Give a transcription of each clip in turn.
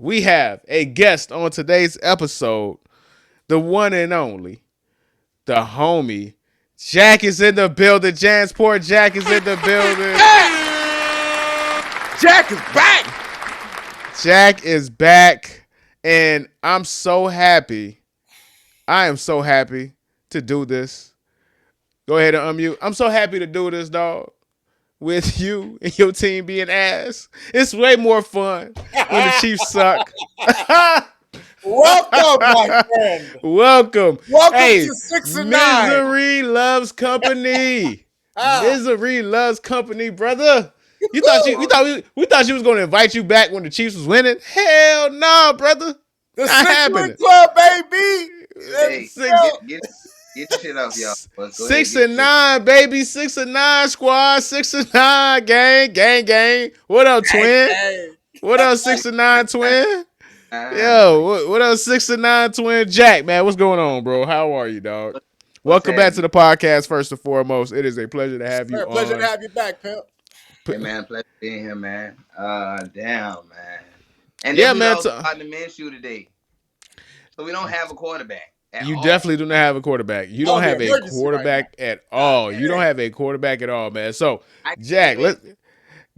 we have a guest on today's episode, the one and only, the homie. Jack is in the building. Jansport Jack is in the building. Jack is back. Jack is back, and I'm so happy. I am so happy to do this. Go ahead and unmute. I'm so happy to do this, dog. With you and your team being ass. It's way more fun when the Chiefs suck. Welcome, my friend. Welcome. Welcome Hey, to 6 and 9. misery loves company. Misery loves company, brother. We thought you was gonna invite you back when the Chiefs was winning. Hell no, brother. The Not 6-win club, baby. Hey, get your shit off, y'all. Let's go 6 ahead, and 9, baby. 6 and 9 squad. 6 and 9 gang. What up, twin? Hey. What up, 6 and 9 twin? Yo, what up, 6 and 9 twin? Jack, man, what's going on, bro? How are you, dog? Welcome back to the podcast. First and foremost, it is a pleasure to have you on. Pleasure to have you back, pimp. Hey, man, pleasure being here, man. Damn, man. And yeah, then we man. lost on the men's shoe today, so we don't have a quarterback. You definitely do not have a quarterback. You don't have a quarterback at all. You don't have a quarterback at all, man. So, Jack,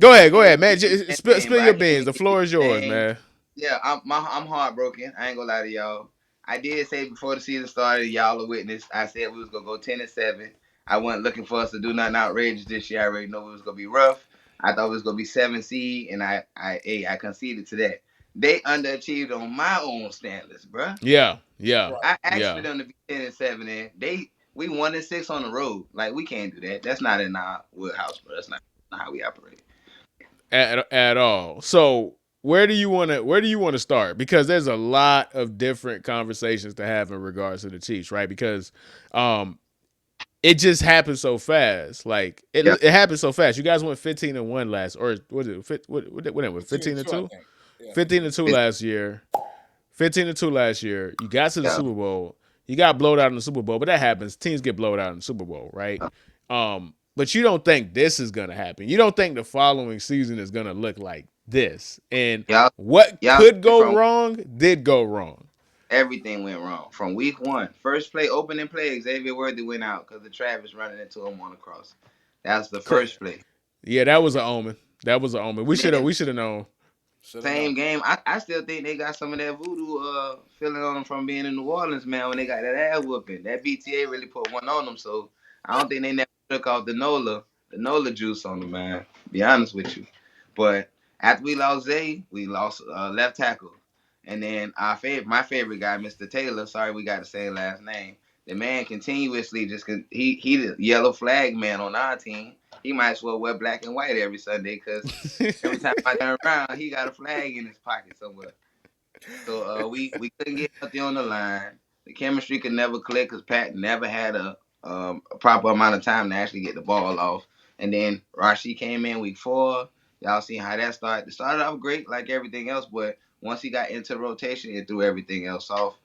go ahead, man. Spill your beans. The floor is yours, man. Yeah, I'm heartbroken. I ain't gonna lie to y'all. I did say before the season started, y'all are witness. I said we was gonna go 10-7. I wasn't looking for us to do nothing outrageous this year. I already know it was gonna be rough. I thought it was gonna be 7 seed, and I conceded to that. They underachieved on my own standards, bro. Yeah. I asked for them to be 10-7, and we 1-6 on the road. Like, we can't do that. That's not in our wheelhouse, bro. That's not how we operate at all. So where do you want to start? Because there's a lot of different conversations to have in regards to the Chiefs, right? Because it just happened so fast. Like it happened so fast. You guys went 15-1 last, or what it? What it was 15-2? 15-2 last year. 15-2 last year. You got to the Super Bowl. You got blowed out in the Super Bowl, but that happens. Teams get blowed out in the Super Bowl, right? But you don't think this is gonna happen. You don't think the following season is gonna look like this. And what could go wrong did go wrong. Everything went wrong from week 1. First play, opening play, Xavier Worthy went out because the Travis running into him on the cross. That's the first play. Yeah, that was an omen. We should have known. Same game. I still think they got some of that voodoo feeling on them from being in New Orleans, man, when they got that ass whooping. That BTA really put one on them, so I don't think they never took off the Nola juice on them, man. Be honest with you. But after we lost Zay, we lost left tackle. And then my favorite guy, Mr. Taylor, sorry we got the same last name. The man continuously he the yellow flag man on our team. He might as well wear black and white every Sunday because every time I turn around, he got a flag in his pocket somewhere. So we couldn't get nothing on the line. The chemistry could never click because Pat never had a proper amount of time to actually get the ball off. And then Rashi came in week 4. Y'all seen how that started. It started off great like everything else, but once he got into rotation, it threw everything else off.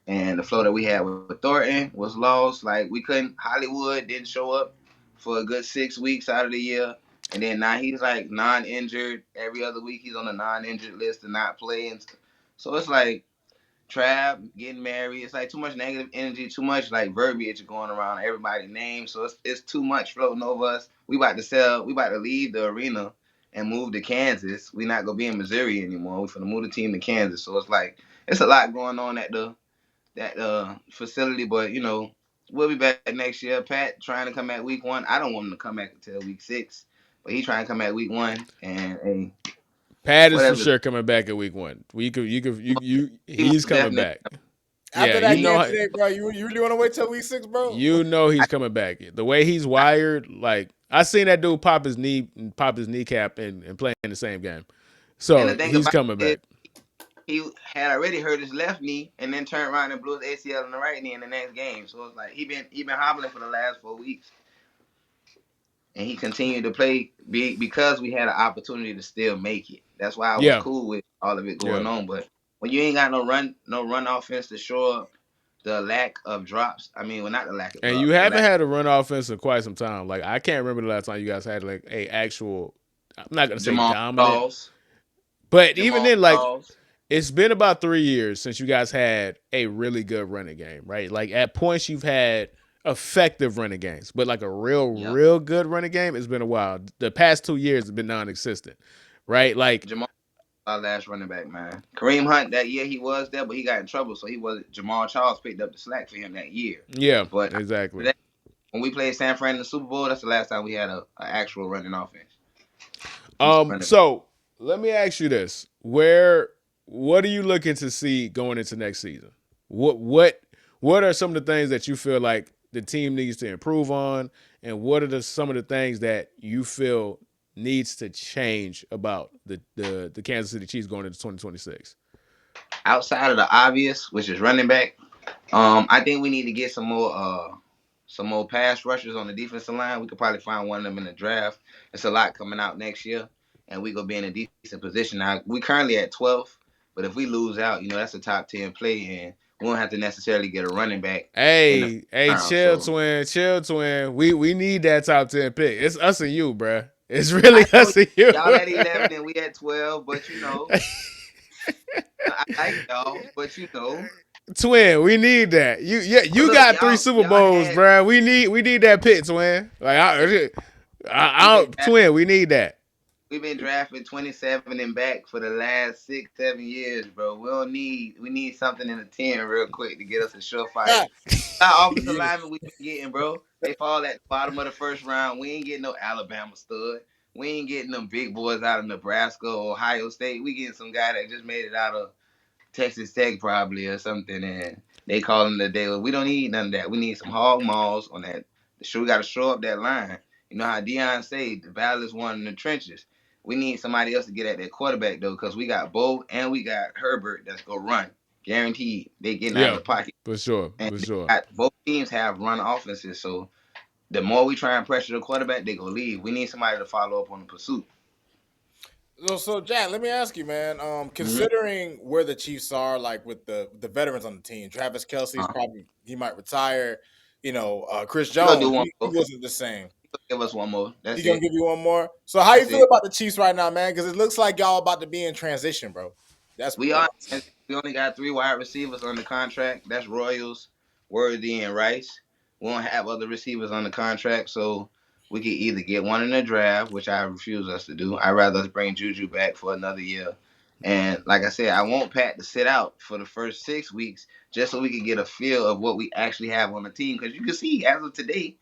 And the flow that we had with Thornton was lost. Like, we couldn't. Hollywood didn't show up for a good 6 weeks out of the year. And then now he's like non-injured. Every other week he's on a non-injured list to not play. And so it's like Trav getting married. It's like too much negative energy, too much like verbiage going around everybody's name. So it's too much floating over us. We about to leave the arena and move to Kansas. We're not gonna be in Missouri anymore. We're gonna move the team to Kansas. So it's like it's a lot going on at that facility, but we'll be back next year. Pat trying to come back week 1. I don't want him to come back until week 6, but he's trying to come back week 1. And Pat is for sure coming back at week 1. He's coming back. After that game today, bro, you really want to wait till week 6, bro? You know he's coming back. The way he's wired, like I seen that dude pop his kneecap and play in the same game. So he's coming back. He had already hurt his left knee and then turned around and blew his ACL in the right knee in the next game. So it's like he been hobbling for the last 4 weeks. And he continued to play because we had an opportunity to still make it. That's why I was cool with all of it going on. But when you ain't got no run offense to show up the lack of drops, not the lack of drops. And you haven't had a run offense in quite some time. Like, I can't remember the last time you guys had like a actual, I'm not going to say dominant. But even then, like, it's been about 3 years since you guys had a really good running game, right? Like at points you've had effective running games, but like a Yep. real good running game, it's been a while. The past 2 years have been non-existent, right? Like, Jamal, our last running back, man. Kareem Hunt that year he was there, but he got in trouble, so he was Jamal Charles picked up the slack for him that year. yeah, But exactly. that, when we played San Fran in the Super Bowl, that's the last time we had a actual running offense. Decent running back. So let me ask you this: what are you looking to see going into next season? What are some of the things that you feel like the team needs to improve on, and what are some of the things that you feel needs to change about the Kansas City Chiefs going into 2026? Outside of the obvious, which is running back, I think we need to get some more pass rushers on the defensive line. We could probably find one of them in the draft. It's a lot coming out next year, and we gonna be in a decent position. Now we currently at 12th, but if we lose out, that's a top 10 play, and we don't have to necessarily get a running back in the Hey, round. chill, So twin, chill, twin. We need that top 10 pick. It's us and you, bruh. It's really I know us and you. y'all at 11 and we at 12, but I like y'all, but Twin, we need that. but You look, got three Super y'all Bowls, had bruh. We need that pick, twin. Like we been twin, we need that. we've been drafting 27 and back for the last 6, 7 years, bro. We need something in the 10 real quick to get us a surefire. Yeah. Our offensive linemen we been getting, bro. They fall at the bottom of the first round. We ain't getting no Alabama stud. We ain't getting them big boys out of Nebraska or Ohio State. We getting some guy that just made it out of Texas Tech probably or something, and they call him the day. We don't need none of that. We need some hog maws on that. Sure, we got to show up that line. You know how Deion said, the battle is won in the trenches. We need somebody else to get at that quarterback though, because we got Bo and we got Herbert that's gonna run, guaranteed. They getting out of Yeah, the pocket, for sure, and for sure. both teams have run offenses. So the more we try and pressure the quarterback, they gonna leave. We need somebody to follow up on the pursuit. So Jack, let me ask you, man. Mm-hmm. Considering where the Chiefs are, like with the veterans on the team, Travis Kelsey's probably he might retire. Chris He gonna do Jones, one he more. wasn't the same. He gonna give us one more. He That's gonna it. give you one more. So how you That's feel it. about the Chiefs right now, man? Because it looks like y'all about to be in transition, bro. That's We are. We only got 3 wide receivers on the contract. That's Royals, Worthy, and Rice. We don't have other receivers on the contract, so we could either get one in the draft, which I refuse us to do. I'd rather us bring Juju back for another year. And like I said, I want Pat to sit out for the first 6 weeks just so we can get a feel of what we actually have on the team. Because you can see, as of today,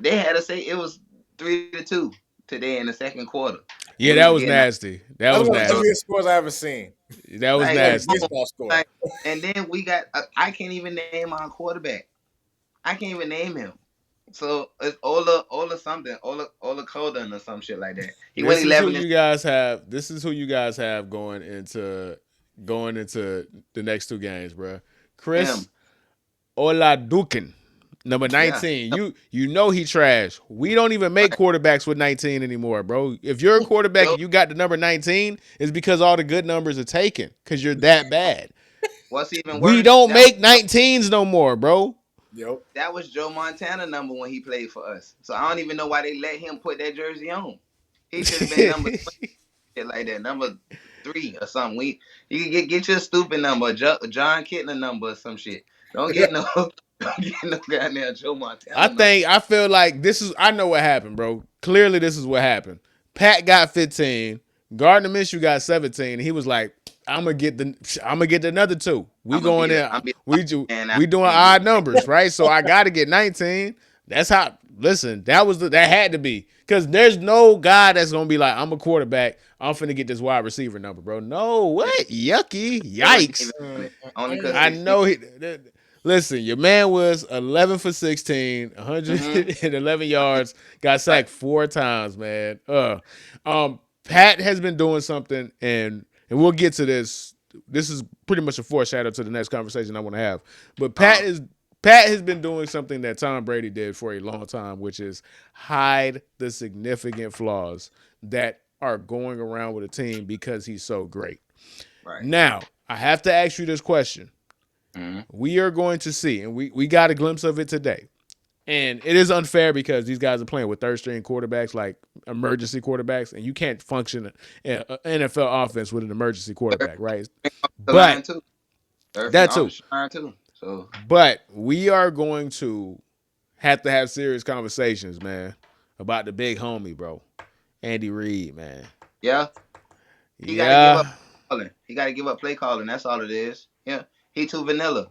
they had to say it was 3-2 today in the second quarter, Yeah, and we that was was getting out. nasty. That that's was one of the So, nasty. ugliest scores I ever seen. That was like, Like a nasty. come on, baseball score. like, and then we got I can't even name our quarterback. I can't even name him. So it's Ola something, Ola Kodan or some shit like that. He went This is who 11 and you guys have. This is who you guys have going into the next two games, bro. Chris him. Oladukin, number Yeah, 19. You know he trash. We don't even make right. quarterbacks with 19 anymore, bro. If you're a quarterback Joe, and you got the number 19, it's because all the good numbers are taken because you're that bad. what's even We worse? don't make 19s no more, bro. Yep. That was Joe Montana number when he played for us. So I don't even know why they let him put that jersey on. He should have been number 20, shit like that, number 3 or something. You can get your stupid number, John Kitna number or some shit. Don't get no, don't get no goddamn Joe Montana number. I feel like I know what happened, bro. Clearly this is what happened. Pat got 15, Gardner Minshew got 17, and he was like, I'm gonna get the another two. We I'm gonna going be in, I'm be man. I we doing can't get odd numbers, right? So I gotta get 19. That's how listen, that had to be. Because there's no guy that's gonna be like, I'm a quarterback, I'm finna get this wide receiver number, bro. No, it. what? Yucky. It wasn't even Yikes. funny. Only because I 16. know listen, your man was 11 for 16, Mm-hmm. 111 yards, got sacked 4 times, man. Pat has been doing something, and we'll get to this. This is pretty much a foreshadow to the next conversation I want to have. But Uh, Pat has been doing something that Tom Brady did for a long time, which is hide the significant flaws that are going around with a team because he's so great. right. Now, I have to ask you this question. Mm-hmm. We are going to see, and we got a glimpse of it today. And it is unfair because these guys are playing with third string quarterbacks, like emergency quarterbacks, and you can't function an NFL offense with an emergency Third quarterback, right? the line But too. Third string that too. offensive line too. So But we are going to have serious conversations, man, about the big homie, bro. Andy Reid, man. yeah, he got to give up Yeah. calling. He got to give up play calling. That's all it is. Yeah, he too vanilla.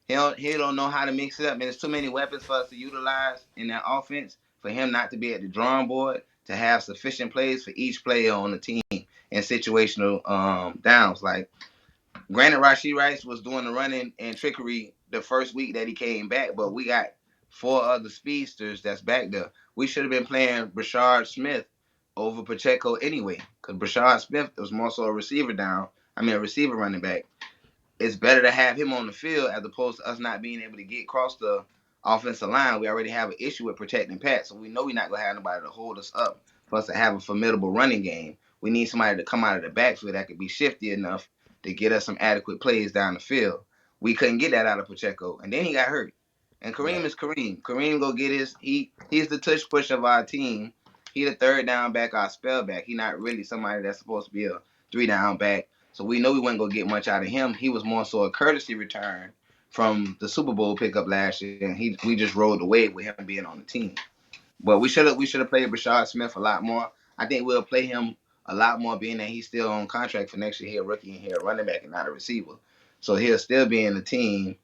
He don't know how to mix it up. And there's too many weapons for us to utilize in that offense for him not to be at the drawing board to have sufficient plays for each player on the team and situational downs. Like granted, Rashee Rice was doing the running and trickery the first week that he came back, but we got four other speedsters that's back there. We should have been playing Brashard Smith over Pacheco anyway, because Brashard Smith was more so a receiver down. I mean, a receiver running back. It's better to have him on the field as opposed to us not being able to get across the offensive line. We already have an issue with protecting Pat, so we know we're not going to have nobody to hold us up for us to have a formidable running game. We need somebody to come out of the backfield that could be shifty enough to get us some adequate plays down the field. We couldn't get that out of Pacheco, and then he got hurt. And Kareem Right. is Kareem. Kareem go get he's the tush push of our team. He the third down back, our spell back. He not really somebody that's supposed to be a 3 down back. So we know we wasn't gonna get much out of him. He was more so a courtesy return from the Super Bowl pickup last year, and we just rode the wave with him being on the team. But we should have played Brashard Smith a lot more. I think we'll play him a lot more, being that he's still on contract for next year. He's a rookie and he's a running back and not a receiver, so he'll still be in the team.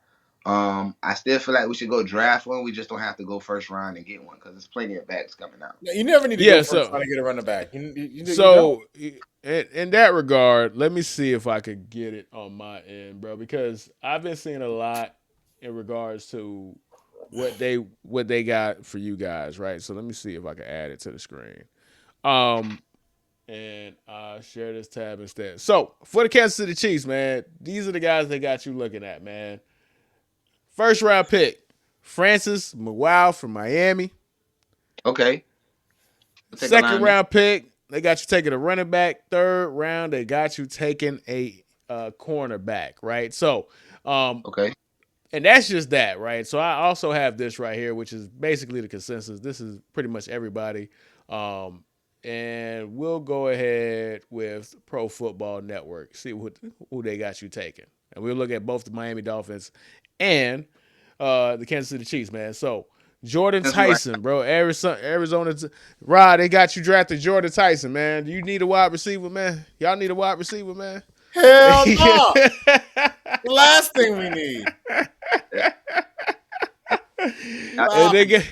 I still feel like we should go draft one. We just don't have to go first round and get one because there's plenty of backs coming out. You never need to Yeah. go first So trying to get a running back. You don't. So in that regard, let me see if I could get it on my end, bro, because I've been seeing a lot in regards to what they got for you guys, right? So let me see if I can add it to the screen. Um and share this tab instead. So for the Kansas City Chiefs, man, these are the guys they got you looking at, man. First round pick, Francis McWow from Miami. Okay, we'll take a Second lineman. round pick, they got you taking a running back. Third round, they got you taking a cornerback, right? So, Okay, and that's just that, right? So I also have this right here, which is basically the consensus. This is pretty much everybody. And we'll go ahead with Pro Football Network, see who they got you taking. And we'll look at both the Miami Dolphins and the Kansas City Chiefs, man. So Jordan since we right, Tyson, bro. Arizona. Rod, they got you drafted Jordan Tyson, man. Do you need a wide receiver, man? Y'all need a wide receiver, man. Hell no. The last thing we need. And they get,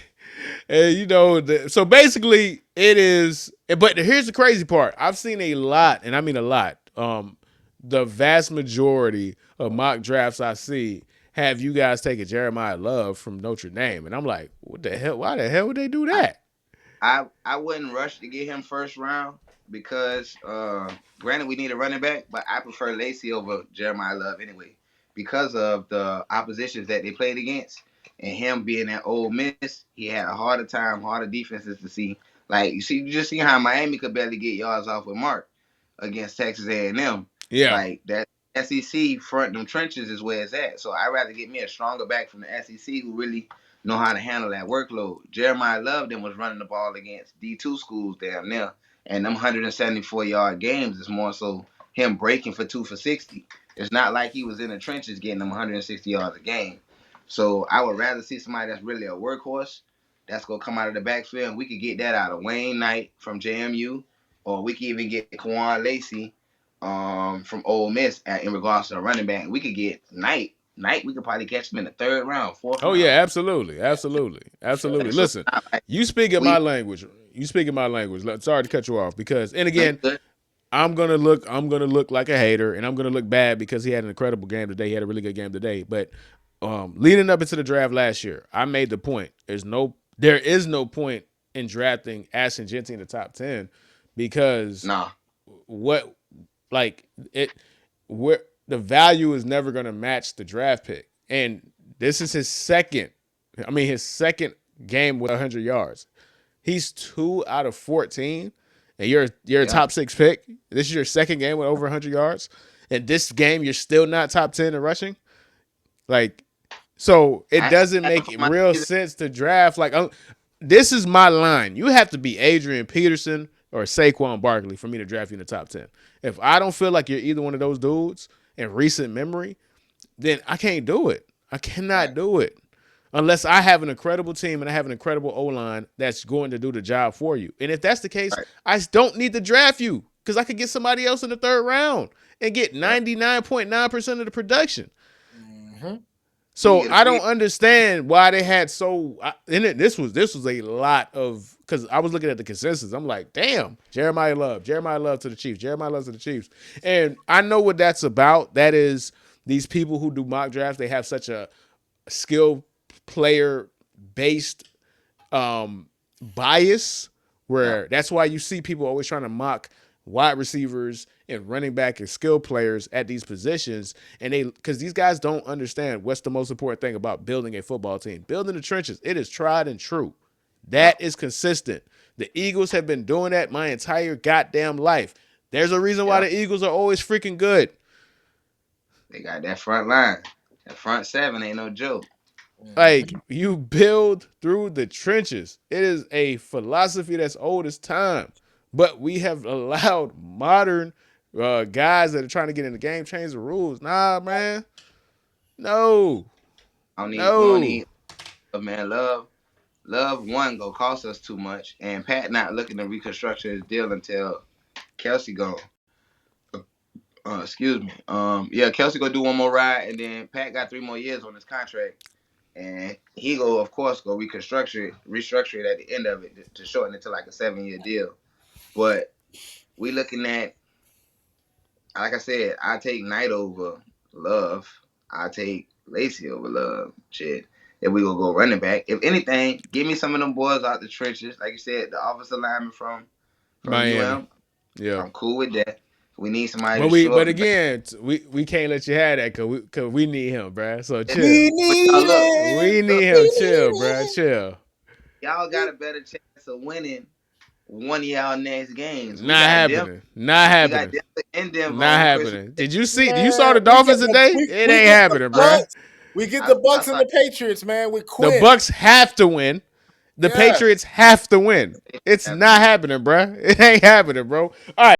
and so basically it is. But here's the crazy part. I've seen a lot, and I mean a lot. The vast majority of mock drafts I see have you guys taking Jeremiah Love from Notre Dame, and I'm like, what the hell? Why the hell would they do that? I wouldn't rush to get him first round because granted we need a running back, but I prefer Lacey over Jeremiah Love anyway because of the oppositions that they played against and him being at Ole Miss, he had a harder time, harder defenses to see. Like you just see how Miami could barely get yards off with Mark against Texas A&M. Yeah. Like that SEC front them trenches is where it's at. So I'd rather get me a stronger back from the SEC who really know how to handle that workload. Jeremiah Love then was running the ball against D2 schools down there. And them 174-yard games is more so him breaking for 2 for 60. It's not like he was in the trenches getting them 160 yards a game. So I would rather see somebody that's really a workhorse that's going to come out of the backfield. And we could get that out of Wayne Knight from JMU, or we could even get Kwan Lacey from Ole Miss in regards to a running back. We could get Knight. We could probably catch him in the third round, fourth Oh yeah, round. absolutely, absolutely, absolutely. So Listen, like you speaking we my language. You speaking my language. Sorry to cut you off because, and no, you again, good. I'm gonna look like a hater, and I'm gonna look bad because he had an incredible game today. He had a really good game today. But leading up into the draft last year, I made the point. There is no point in drafting Ashton Genty in the top 10 because Nah. what like it where the value is never gonna match the draft pick. And this is his second game with 100 yards. He's 2 out of 14, and you're a Yeah. top 6 pick. This is your second game with over 100 yards, and this game you're still not top 10 in rushing. Like So it I doesn't had make for my real season. sense to draft. Like, this is my line. You have to be Adrian Peterson or Saquon Barkley for me to draft you in the top 10. If I don't feel like you're either one of those dudes in recent memory, then I can't do it. I cannot Right. do it unless I have an incredible team and I have an incredible O-line that's going to do the job for you. And if that's the case, Right. I don't need to draft you because I could get somebody else in the third round and get Yep. 99.9% of the production. Mm-hmm. You can So get a I free. don't understand why they had so. This was a lot of, because I was looking at the consensus. I'm like, damn, Jeremiah Love to the Chiefs, Jeremiah Love to the Chiefs, and I know what that's about. That is these people who do mock drafts. They have such a skill player based bias Yeah. where that's why you see people always trying to mock wide receivers and running back and skill players at these positions. And they, because these guys don't understand what's the most important thing about building a football team. Building the trenches, it is tried and true. Yeah. That is consistent. The Eagles have been doing that my entire goddamn life. There's a reason why Yeah. the Eagles are always freaking good. They got that front line. That front seven ain't no joke. Like, you build through the trenches. It is a philosophy that's old as time. But we have allowed modern guys that are trying to get in the game change the rules. Nah, man. No. We don't No. need man. Love one go cost us too much, and Pat not looking to reconstruct his deal until Kelsey gone. Excuse me. Yeah, Kelsey go do one more ride, and then Pat got 3 more years on his contract, and he go, of course, go restructure it at the end of it to shorten it to like a 7 year deal. But we looking at, like I said, I take Knight over Love. I take Lacey over Love. Shit. If we go running back, if anything, give me some of them boys out the trenches. Like you said, the offensive lineman from Miami. UM. Yeah. I'm cool with that. We need somebody But to we, show but up the back. again, we can't let you have that because we need him, bruh. So chill. We But y'all need it. We look, need him. We Chill, need bruh. it. Chill. y'all got a better chance of winning one of y'all next games. Not happening. Not We got happening. Denver in Denver Not on Christmas happening. Day. Did you see? You saw Man, the Dolphins today? It we ain't get the happening, bruh. Bucks. We get I, the I Bucks and saw the Patriots, man, with The Quinn. Bucks have to win. The Yeah. Patriots have to win. It's after not happening, bruh. It ain't happening, bro. All right.